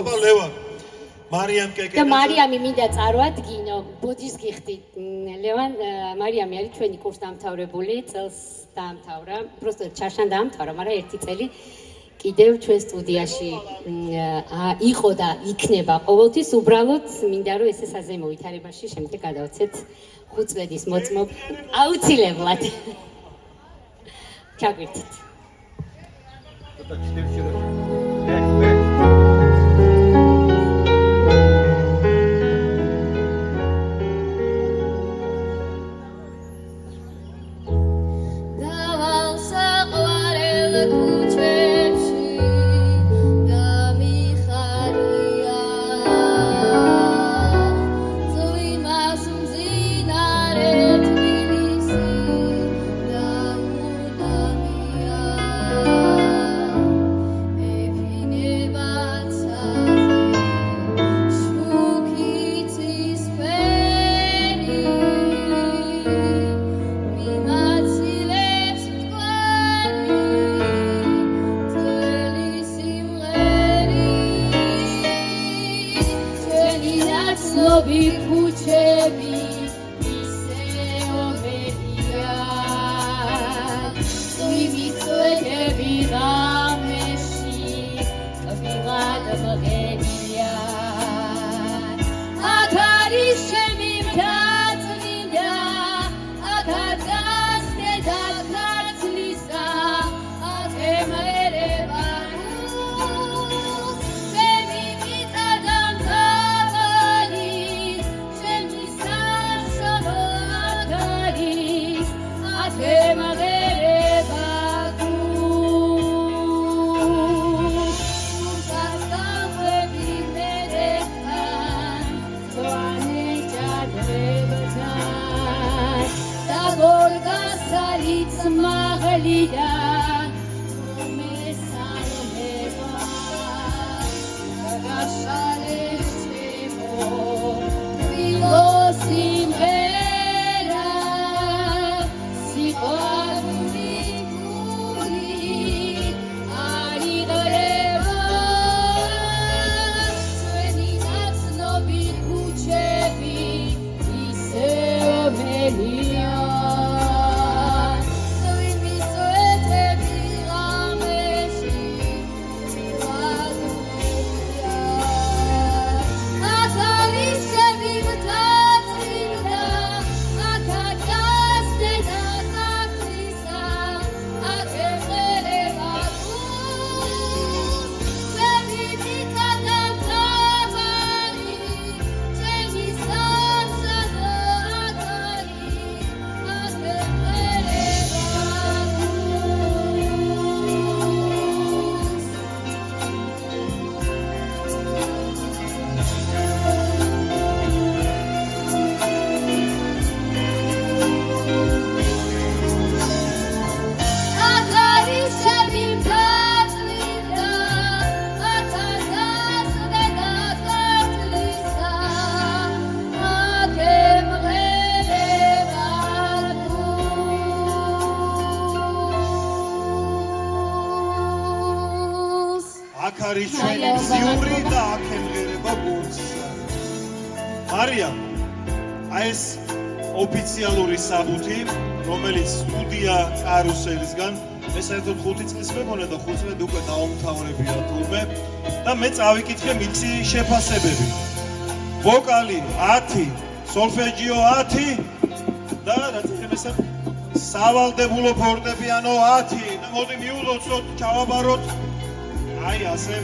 აბა ლევან მარიამ კეკენა და მარიამი მინდა წარვადგინო ბოძის გიხდით ლევან მარიამი არის ჩვენი კურს დამთავრებული წელს დაამთავრა просто ჩარშან დაამთავრა მაგრამ ერთი წელი კიდევ ჩვენ სტუდიაში იყო და იქნება ყოველთვის უბრალოდ მინდა რომ ესე საზეიმო ვითარებაში შემდეგ გადავცეთ 5 წლების მოწმობ აუცილებლად ჩაგვირთით არის ჩვენი ზიური და აქემღერება გულს. მარიამ, აი ეს ოფიციალური საბუთი, რომელიც სტუდია კარუსელისგან, მე საერთოდ 5 წლის მეგონა და 5 წლად უკვე დაუმთავრებია თურმე და მე წავიკითხე მითი შეფასებები. ვოკალი 10, სოლფეჯიო 10 და რაც ხემესა სავალდებულო ფორტეპიანო 10 და მოდი მივუძოთ, ჩავაბაროთ. აი ასე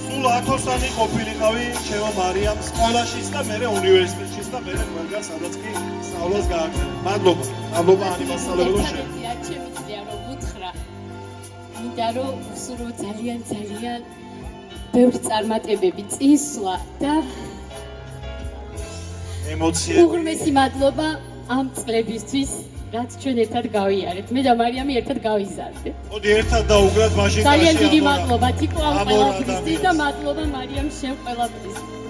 სულ 1000-ანი ყოფილიყავი ჩემო მარიამ სკოლაშიც და მე უნივერსიტეტშიც და მე ყველგან სადაც კი სწავლას გააგრძელე. მადლობა. მადლობა ანიმასალებელო შენ. ჩემი ძლია რომ ვუთხრა. მინდა რომ სულ ძალიან ბევრი წარმატებები წინსვლა და ემოციები. უღრმესი მადლობა ამ წლებისთვის. რაც ჩვენ ერთად გავიარეთ. მე და მარიამი ერთად გავიზარდეთ. მოდი ერთად დაუგრათ მაშინ ძალიან დიდი მადლობა თიკო ამ ყველაფრის და მადლობა მარიამ შენ ყველაფრის.